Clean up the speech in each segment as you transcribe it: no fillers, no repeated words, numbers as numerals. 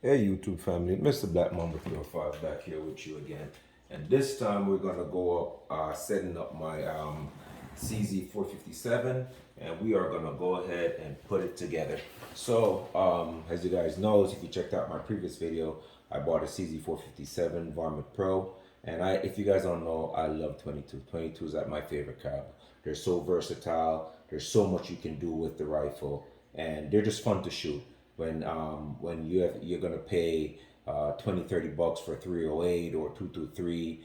Hey YouTube family, Mr. Black Mamba 305 back here with you again. And this time we're gonna go up setting up my CZ457, and we are gonna go ahead and put it together. So as you guys know, if you checked out my previous video, I bought a CZ457 Varmint Pro, and if you guys don't know, I love 22. 22 is like my favorite caliber. They're so versatile. There's so much you can do with the rifle, and they're just fun to shoot. When you're gonna pay 20-30 bucks for 308 or 223,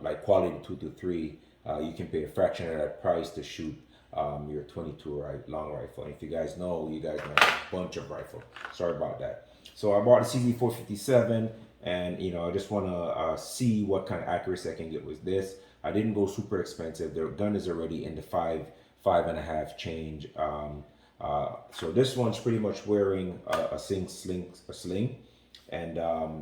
like quality 223, you can pay a fraction of that price to shoot your 22 long rifle. And if you guys know a bunch of rifle. Sorry about that. So I bought a CZ457, and I just want to see what kind of accuracy I can get with this. I didn't go super expensive. The gun is already in the five and a half change. So this one's pretty much wearing a sling, and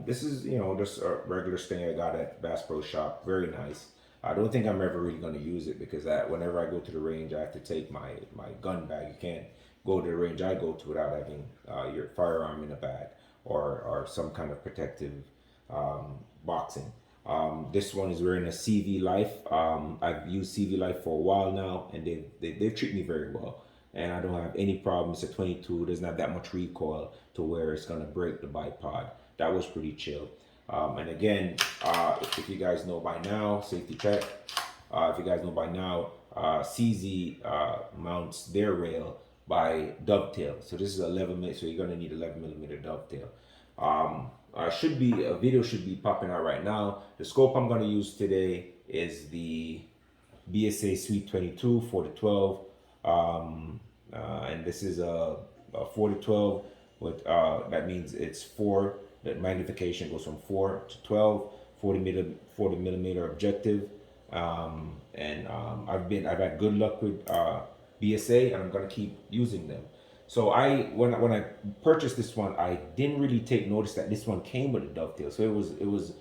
this is just a regular sling I got at Bass Pro Shop. Very nice. I don't think I'm ever really going to use it because whenever I go to the range, I have to take my gun bag. You can't go to the range I go to without having your firearm in a bag or some kind of protective boxing. This one is wearing a CV Life. I've used CV Life for a while now, and they treat me very well. And I don't have any problems. At 22, doesn't have that much recoil to where it's gonna break the bipod. That was pretty chill. And again, if you guys know by now, safety check. If you guys know by now, CZ mounts their rail by dovetail. So this is 11 mm. So you're gonna need 11 mm dovetail. A video should be popping out right now. The scope I'm gonna use today is the BSA Sweet 22 4-12. And this is a 4-12 with that means it's 4. That magnification goes from 4 to 12, 40 millimeter objective. I've had good luck with BSA, and I'm gonna keep using them. So when I purchased this one, I didn't really take notice that this one came with a dovetail. So it was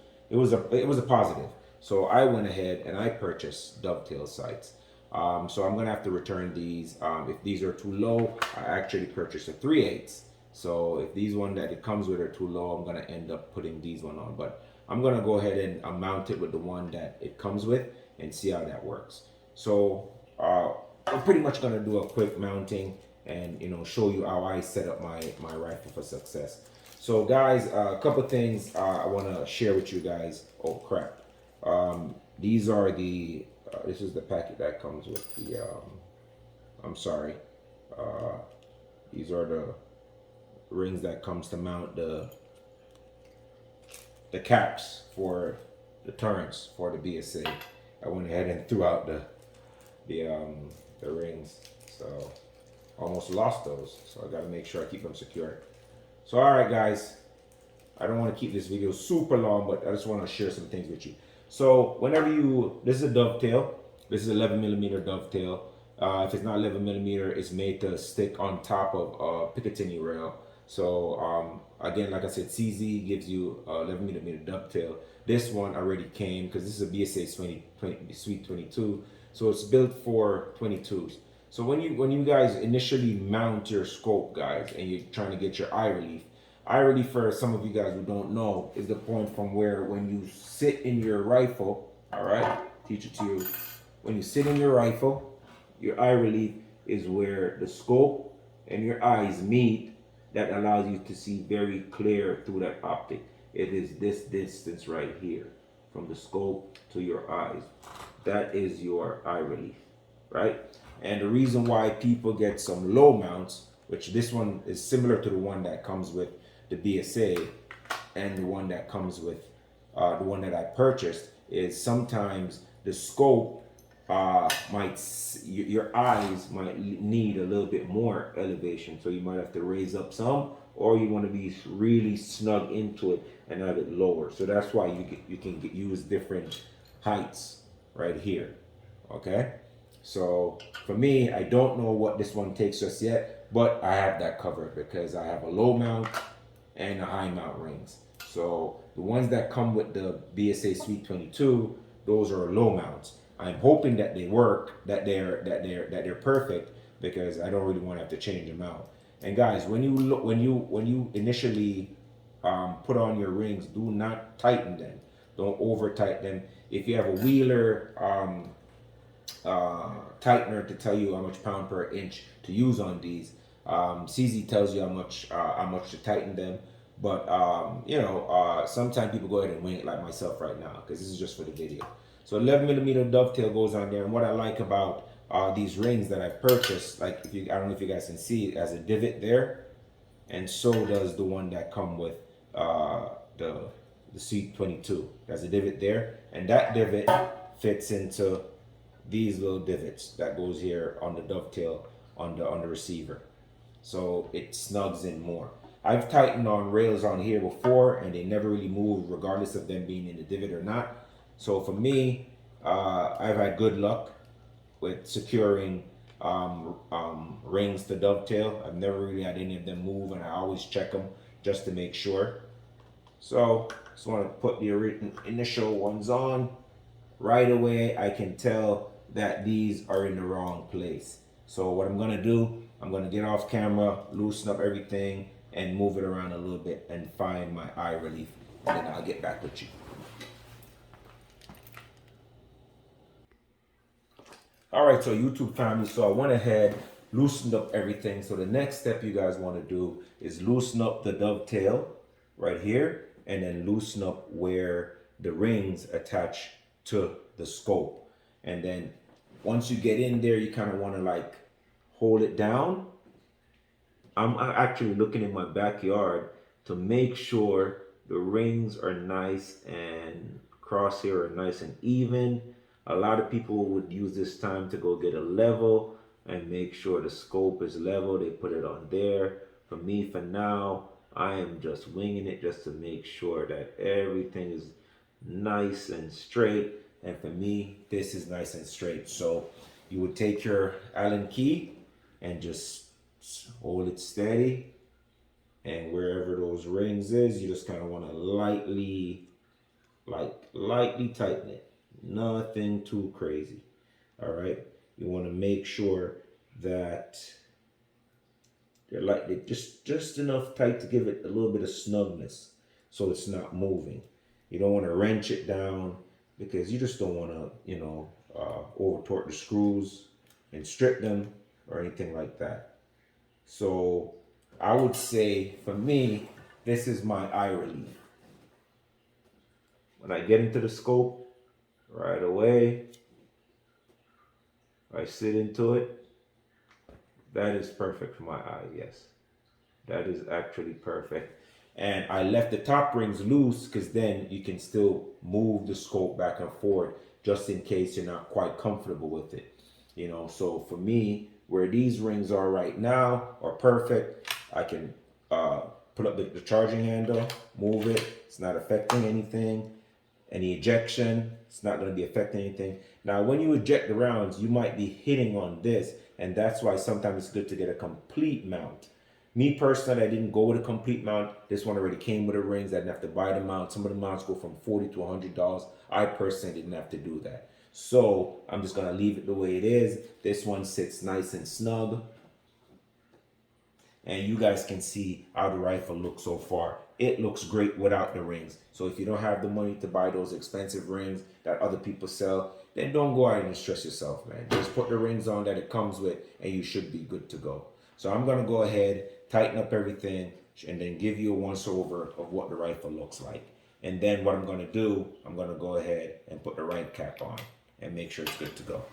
a positive. So I went ahead and I purchased dovetail sights. So I'm gonna have to return these. If these are too low, I actually purchased a 3/8. So if these one that it comes with are too low, I'm gonna end up putting these one on. But I'm gonna go ahead and mount it with the one that it comes with and see how that works. So I'm pretty much gonna do a quick mounting and show you how I set up my rifle for success. So guys, a couple things I want to share with you guys. Oh crap! These are the this is the packet that comes with the I'm sorry, these are the rings that comes to mount the caps for the turrets for the BSA. I went ahead and threw out the rings, so almost lost those. So I got to make sure I keep them secure. So all right, guys, I don't want to keep this video super long, but I just want to share some things with you. So whenever this is a dovetail. This is 11 millimeter dovetail. If it's not 11 millimeter, it's made to stick on top of a Picatinny rail. So again, like I said, CZ gives you 11 millimeter dovetail. This one already came because this is a BSA Sweet 22, so it's built for 22s. So when you guys initially mount your scope, guys, and you're trying to get your eye relief, for some of you guys who don't know, is the point from where when you sit in your rifle, all right, teach it to you. When you sit in your rifle, your eye relief is where the scope and your eyes meet. That allows you to see very clear through that optic. It is this distance right here from the scope to your eyes. That is your eye relief, right? And the reason why people get some low mounts, which this one is similar to the one that comes with the BSA and the one that comes with the one that I purchased, is sometimes the scope your eyes might need a little bit more elevation, so you might have to raise up some, or you want to be really snug into it and have it lower. So that's why you can use different heights right here. Okay, so for me, I don't know what this one takes just yet, but I have that covered because I have a low mount and a high mount rings. So the ones that come with the BSA Sweet 22, those are low mounts. I'm hoping that they work, that they're perfect, because I don't really want to have to change them out. And guys, when you initially put on your rings, do not tighten them. Don't over tighten them. If you have a Wheeler tightener to tell you how much pound per inch to use on these, CZ tells you how much to tighten them. But sometimes people go ahead and wing it like myself right now because this is just for the video. So 11 millimeter dovetail goes on there, and what I like about these rings that I purchased, like I don't know if you guys can see it, as a divot there, and so does the one that come with the C22. There's a divot there, and that divot fits into these little divots that goes here on the dovetail on the receiver, so it snugs in more. I've tightened on rails on here before, and they never really move, regardless of them being in the divot or not. So for me, I've had good luck with securing rings to dovetail. I've never really had any of them move, and I always check them just to make sure. So just want to put the initial ones on. Right away, I can tell that these are in the wrong place. So what I'm gonna do, I'm gonna get off camera, loosen up everything, and move it around a little bit and find my eye relief, and then I'll get back with you. All right, so YouTube family, so I went ahead, loosened up everything. So the next step you guys want to do is loosen up the dovetail right here, and then loosen up where the rings attach to the scope. And then once you get in there, you kind of want to like hold it down. I'm actually looking in my backyard to make sure the rings are nice and crosshair are nice and even. A lot of people would use this time to go get a level and make sure the scope is level. They put it on there. For me, for now, I am just winging it just to make sure that everything is nice and straight. And for me, this is nice and straight. So you would take your Allen key and just hold it steady. And wherever those rings is, you just kind of want to lightly tighten it. Nothing too crazy. All right. You want to make sure that they're just enough tight to give it a little bit of snugness, so it's not moving. You don't want to wrench it down because you just don't want to, over torque the screws and strip them or anything like that. So I would say for me, this is my eye relief. When I get into the scope, right away, I sit into it. That is perfect for my eye, yes. That is actually perfect. And I left the top rings loose because then you can still move the scope back and forth just in case you're not quite comfortable with it. So for me, where these rings are right now are perfect. I can put up the charging handle, move it. It's not affecting anything. Any ejection, it's not going to be affecting anything. Now, when you eject the rounds, you might be hitting on this, and that's why sometimes it's good to get a complete mount. Me personally, I didn't go with a complete mount. This one already came with the rings. I didn't have to buy the mount. Some of the mounts go from $40 to $100. I personally didn't have to do that. So I'm just going to leave it the way it is. This one sits nice and snug. And you guys can see how the rifle looks so far. It looks great without the rings. So if you don't have the money to buy those expensive rings that other people sell, then don't go out and stress yourself, man. Just put the rings on that it comes with, and you should be good to go. So I'm going to go ahead, tighten up everything, and then give you a once over of what the rifle looks like. And then what I'm going to do, I'm going to go ahead and put the right cap on and make sure it's good to go.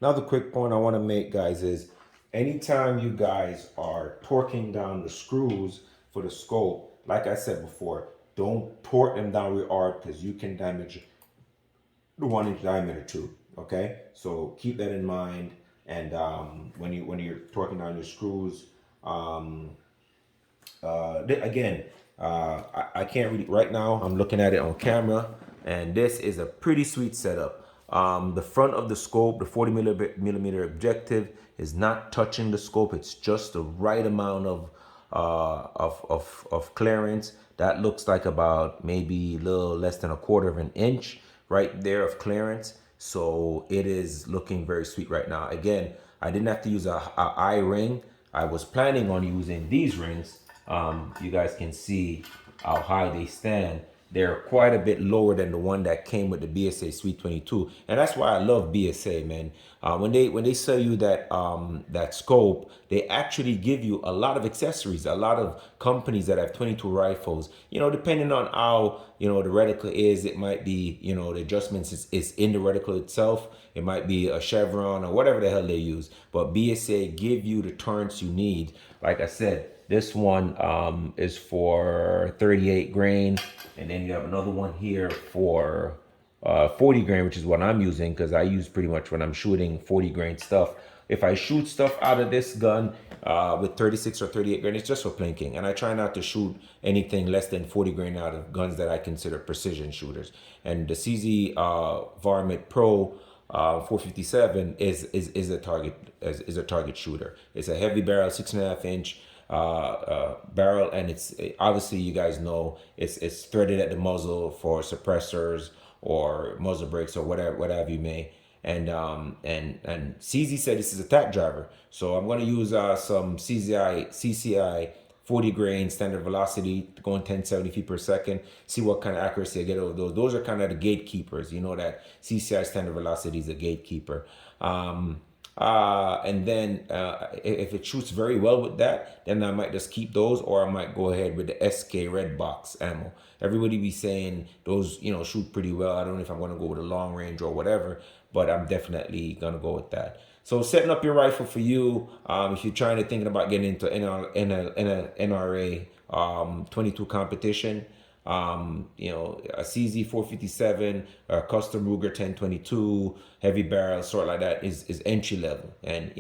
Another quick point I want to make, guys, is anytime you guys are torquing down the screws for the scope, like I said before, don't torque them down real hard because you can damage the 1-inch diameter too. Okay, so keep that in mind. And when you're torquing down your screws, again, I can't really right now. I'm looking at it on camera, and this is a pretty sweet setup. The front of the scope, the 40 millimeter objective, is not touching the scope. It's just the right amount of clearance. That looks like about maybe a little less than 1/4 of an inch right there of clearance. So it is looking very sweet right now. Again, I didn't have to use a eye ring. I was planning on using these rings. You guys can see how high they stand. They're quite a bit lower than the one that came with the BSA Sweet 22, and that's why I love BSA, man. When they sell you that scope, they actually give you a lot of accessories. A lot of companies that have 22 rifles, depending on how the reticle is, it might be the adjustments is in the reticle itself. It might be a chevron or whatever the hell they use, but BSA give you the turns you need. Like I said, this one is for 38 grain, and then you have another one here for 40 grain, which is what I'm using because I use pretty much when I'm shooting 40 grain stuff. If I shoot stuff out of this gun with 36 or 38 grain, it's just for plinking, and I try not to shoot anything less than 40 grain out of guns that I consider precision shooters. And the CZ VARMINT Pro 457 is a target shooter. It's a heavy barrel, 6.5 inch barrel, and it's obviously, you guys know, it's threaded at the muzzle for suppressors or muzzle brakes or whatever you may. And CZ said this is a tack driver, so I'm going to use some CCI 40 grain standard velocity going 1070 feet per second. See what kind of accuracy I get over those. Those are kind of the gatekeepers. You know that CCI standard velocity is a gatekeeper. And then if it shoots very well with that, then I might just keep those, or I might go ahead with the SK red box ammo. Everybody be saying those, shoot pretty well. I don't know if I'm going to go with a long range or whatever, but I'm definitely going to go with that. So setting up your rifle for you, if you're thinking about getting into NRA 22 competition, a CZ457, a custom Ruger 1022, heavy barrel, sort like that is entry level. And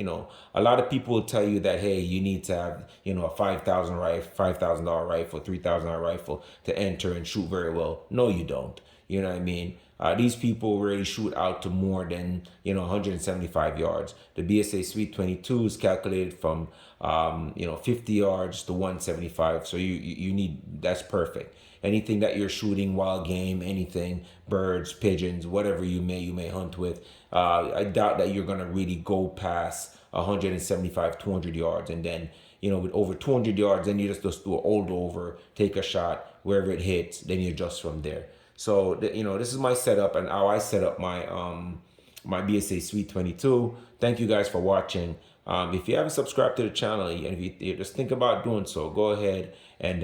a lot of people will tell you that, hey, you need to have a $5,000 rifle, $3,000 rifle to enter and shoot very well. No, you don't. You know what I mean? These people really shoot out to more than 175 yards. The BSA Sweet 22 is calculated from 50 yards to 175. So you need, that's perfect. Anything that you're shooting, wild game, anything, birds, pigeons, whatever you may hunt with, I doubt that you're gonna really go past 175, 200 yards, and then with over 200 yards, then you just do an old over, take a shot wherever it hits, then you adjust from there. So this is my setup and how I set up my my BSA Sweet 22. Thank you guys for watching. If you haven't subscribed to the channel, and if you just think about doing so, go ahead and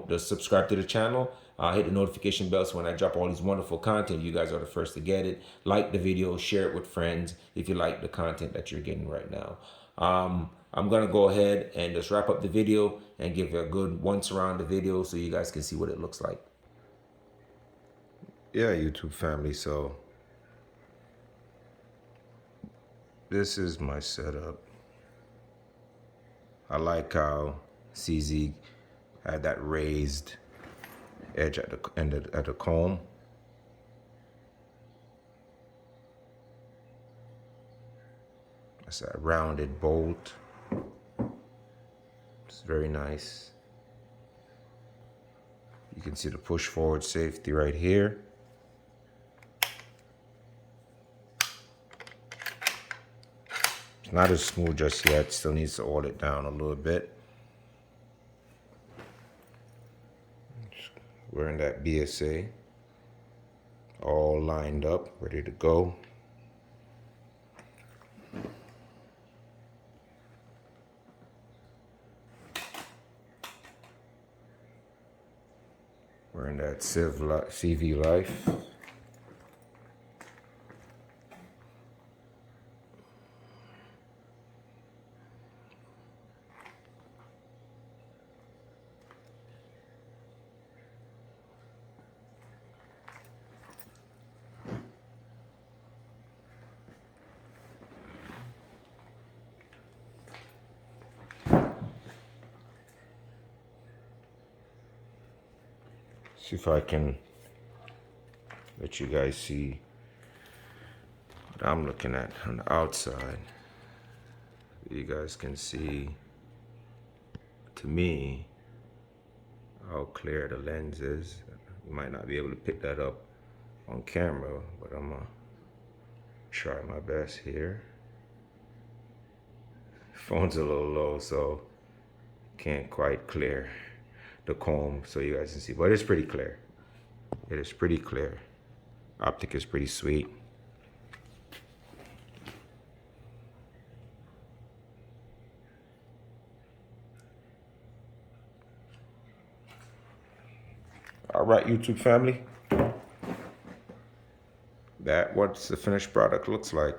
just subscribe to the channel. Hit the notification bell so when I drop all these wonderful content, you guys are the first to get it. Like the video, share it with friends if you like the content that you're getting right now. I'm gonna go ahead and just wrap up the video and give you a good once around the video so you guys can see what it looks like. Yeah, YouTube family, so this is my setup. I like how CZ had that raised edge at the end at the comb. That's that rounded bolt. It's very nice. You can see the push forward safety right here. It's not as smooth just yet. Still needs to oil it down a little bit. Wearing that BSA, all lined up, ready to go. Wearing that CV Life. See if I can let you guys see what I'm looking at on the outside. You guys can see, to me, how clear the lens is. You might not be able to pick that up on camera, but I'm gonna try my best here. Phone's a little low, so can't quite clear the comb so you guys can see, but it's pretty clear. It is pretty clear. Optic is pretty sweet. All right, YouTube family. That what the finished product looks like.